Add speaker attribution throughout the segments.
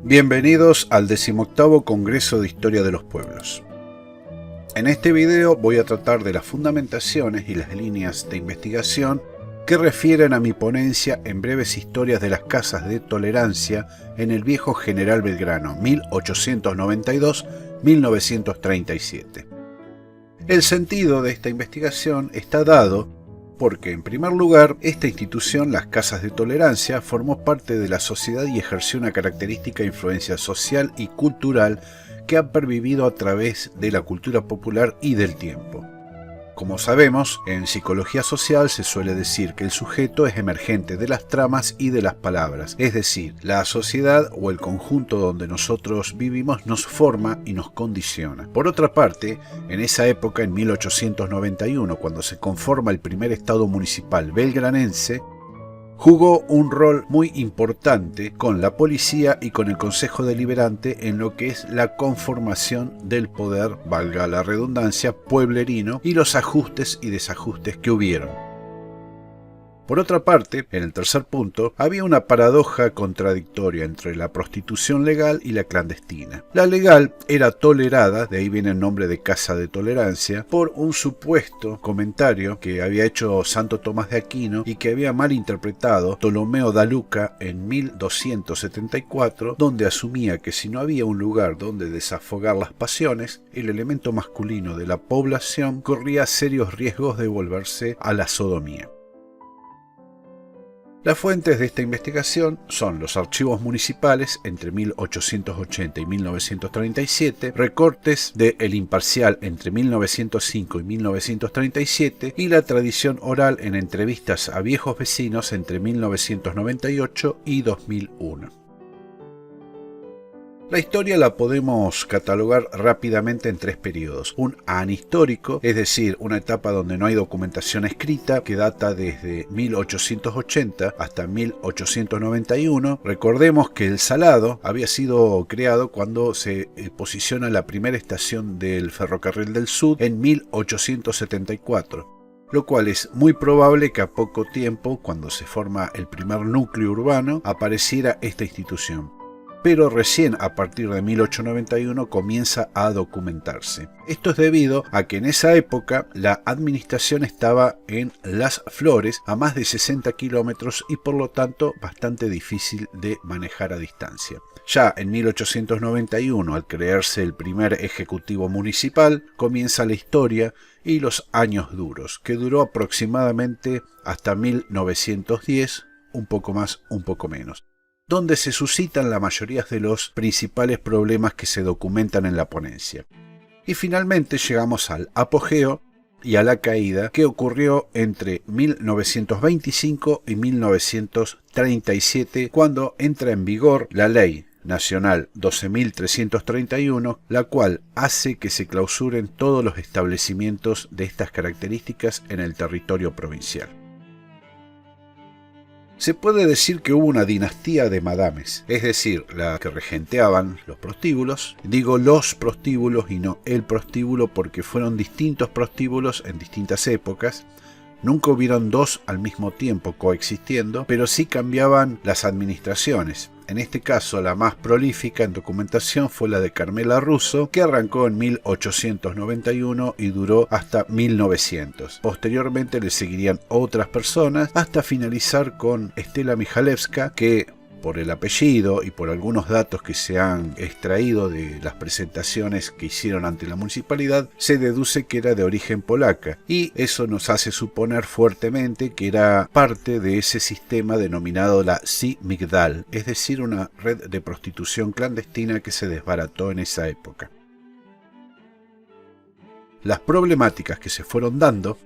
Speaker 1: Bienvenidos al 18º Congreso de Historia de los Pueblos. En este video voy a tratar de las fundamentaciones y las líneas de investigación que refieren a mi ponencia en breves historias de las casas de tolerancia en el viejo General Belgrano, 1892-1937. El sentido de esta investigación está dado porque, en primer lugar, esta institución, las casas de tolerancia, formó parte de la sociedad y ejerció una característica influencia social y cultural que ha pervivido a través de la cultura popular y del tiempo. Como sabemos, en psicología social se suele decir que el sujeto es emergente de las tramas y de las palabras, es decir, la sociedad o el conjunto donde nosotros vivimos nos forma y nos condiciona. Por otra parte, en esa época, en 1891, cuando se conforma el primer estado municipal belgranense, jugó un rol muy importante con la policía y con el Consejo Deliberante en lo que es la conformación del poder, valga la redundancia, pueblerino y los ajustes y desajustes que hubieron. Por otra parte, en el tercer punto, había una paradoja contradictoria entre la prostitución legal y la clandestina. La legal era tolerada, de ahí viene el nombre de Casa de Tolerancia, por un supuesto comentario que había hecho Santo Tomás de Aquino y que había malinterpretado Ptolomeo da Luca en 1274, donde asumía que si no había un lugar donde desafogar las pasiones, el elemento masculino de la población corría serios riesgos de volverse a la sodomía. Las fuentes de esta investigación son los archivos municipales entre 1880 y 1937, recortes de El Imparcial entre 1905 y 1937 y la tradición oral en entrevistas a viejos vecinos entre 1998 y 2001. La historia la podemos catalogar rápidamente en tres periodos. Un anhistórico, es decir, una etapa donde no hay documentación escrita, que data desde 1880 hasta 1891. Recordemos que el Salado había sido creado cuando se posiciona la primera estación del Ferrocarril del Sud en 1874. Lo cual es muy probable que a poco tiempo, cuando se forma el primer núcleo urbano, apareciera esta institución. Pero recién a partir de 1891 comienza a documentarse. Esto es debido a que en esa época la administración estaba en Las Flores, a más de 60 kilómetros y por lo tanto bastante difícil de manejar a distancia. Ya en 1891, al crearse el primer ejecutivo municipal, comienza la historia y los años duros, que duró aproximadamente hasta 1910, un poco más, un poco menos, donde se suscitan la mayoría de los principales problemas que se documentan en la ponencia. Y finalmente llegamos al apogeo y a la caída que ocurrió entre 1925 y 1937, cuando entra en vigor la Ley Nacional 12.331, la cual hace que se clausuren todos los establecimientos de estas características en el territorio provincial. Se puede decir que hubo una dinastía de madames, es decir, la que regenteaban los prostíbulos. Digo los prostíbulos y no el prostíbulo porque fueron distintos prostíbulos en distintas épocas. Nunca hubieron dos al mismo tiempo coexistiendo, pero sí cambiaban las administraciones. En este caso, la más prolífica en documentación fue la de Carmela Russo, que arrancó en 1891 y duró hasta 1900. Posteriormente le seguirían otras personas hasta finalizar con Estela Mijalevska, que por el apellido y por algunos datos que se han extraído de las presentaciones que hicieron ante la municipalidad, se deduce que era de origen polaca, y eso nos hace suponer fuertemente que era parte de ese sistema denominado la Si Migdal, es decir, una red de prostitución clandestina que se desbarató en esa época. Las problemáticas que se fueron dando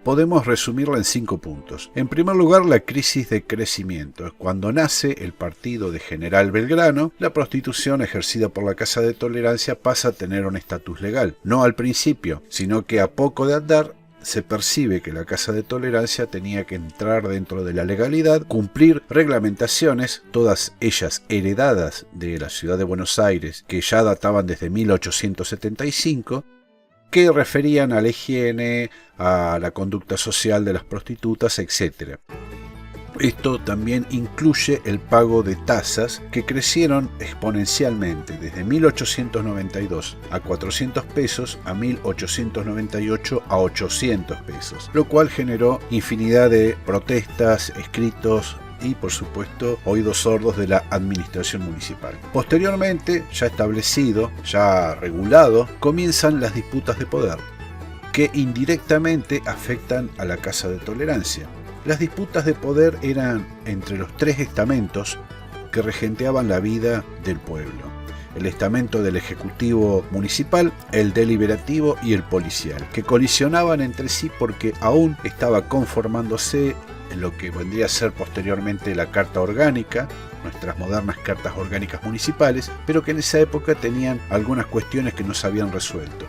Speaker 1: podemos resumirla en 5 puntos. En primer lugar, la crisis de crecimiento. Cuando nace el partido de General Belgrano, la prostitución ejercida por la Casa de Tolerancia pasa a tener un estatus legal. No al principio, sino que a poco de andar se percibe que la Casa de Tolerancia tenía que entrar dentro de la legalidad, cumplir reglamentaciones, todas ellas heredadas de la ciudad de Buenos Aires, que ya databan desde 1875, que referían a la higiene, a la conducta social de las prostitutas, etc. Esto también incluye el pago de tasas que crecieron exponencialmente desde 1892 a 400 pesos a 1898 a 800 pesos, lo cual generó infinidad de protestas, escritos y, por supuesto, oídos sordos de la administración municipal. Posteriormente, ya establecido, ya regulado, comienzan las disputas de poder, que indirectamente afectan a la Casa de Tolerancia. Las disputas de poder eran entre los tres estamentos que regenteaban la vida del pueblo: el estamento del Ejecutivo Municipal, el Deliberativo y el Policial, que colisionaban entre sí porque aún estaba conformándose lo que vendría a ser posteriormente la Carta Orgánica, nuestras modernas cartas orgánicas municipales, pero que en esa época tenían algunas cuestiones que no se habían resuelto.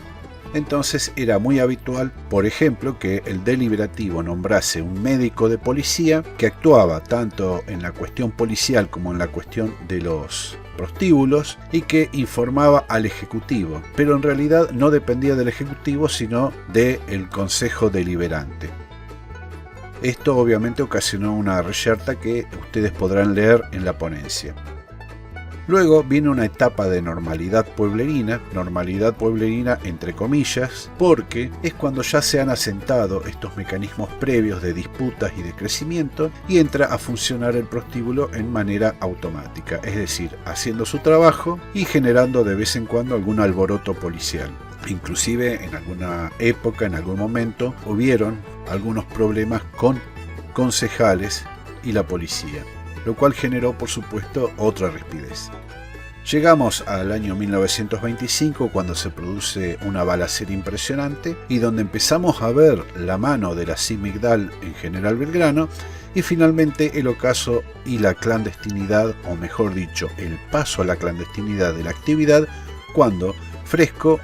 Speaker 1: Entonces era muy habitual, por ejemplo, que el Deliberativo nombrase un médico de policía que actuaba tanto en la cuestión policial como en la cuestión de los prostíbulos y que informaba al Ejecutivo, pero en realidad no dependía del Ejecutivo sino del Consejo Deliberante. Esto obviamente ocasionó una reyerta que ustedes podrán leer en la ponencia. Luego viene una etapa de normalidad pueblerina entre comillas, porque es cuando ya se han asentado estos mecanismos previos de disputas y de crecimiento y entra a funcionar el prostíbulo en manera automática, es decir, haciendo su trabajo y generando de vez en cuando algún alboroto policial. Inclusive en alguna época, en algún momento, hubieron algunos problemas con concejales y la policía, lo cual generó, por supuesto, otra rispidez. Llegamos al año 1925, cuando se produce una balacera impresionante y donde empezamos a ver la mano de la CIMICDAL en General Belgrano, y finalmente el ocaso y la clandestinidad, o mejor dicho, el paso a la clandestinidad de la actividad, cuando Fresco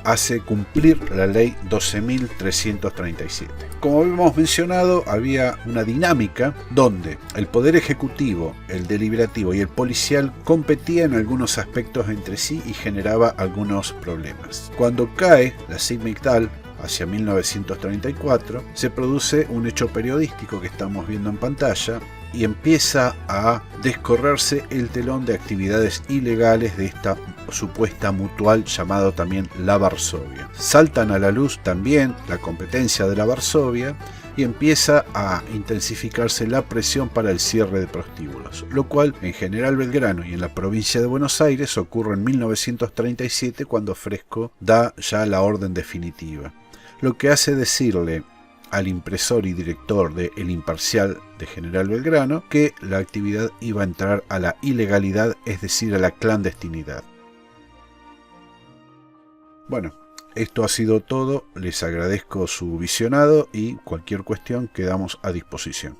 Speaker 1: hace cumplir la ley 12.337. Como hemos mencionado, había una dinámica donde el Poder Ejecutivo, el Deliberativo y el Policial competían en algunos aspectos entre sí y generaba algunos problemas. Cuando cae la CIMICDAL, hacia 1934, se produce un hecho periodístico que estamos viendo en pantalla y empieza a descorrerse el telón de actividades ilegales de esta supuesta mutual llamado también la Varsovia. Saltan a la luz también la competencia de la Varsovia y empieza a intensificarse la presión para el cierre de prostíbulos, lo cual en General Belgrano y en la provincia de Buenos Aires ocurre en 1937, cuando Fresco da ya la orden definitiva, lo que hace decirle al impresor y director de El Imparcial de General Belgrano que la actividad iba a entrar a la ilegalidad, es decir, a la clandestinidad. Bueno, esto ha sido todo, les agradezco su visionado y cualquier cuestión quedamos a disposición.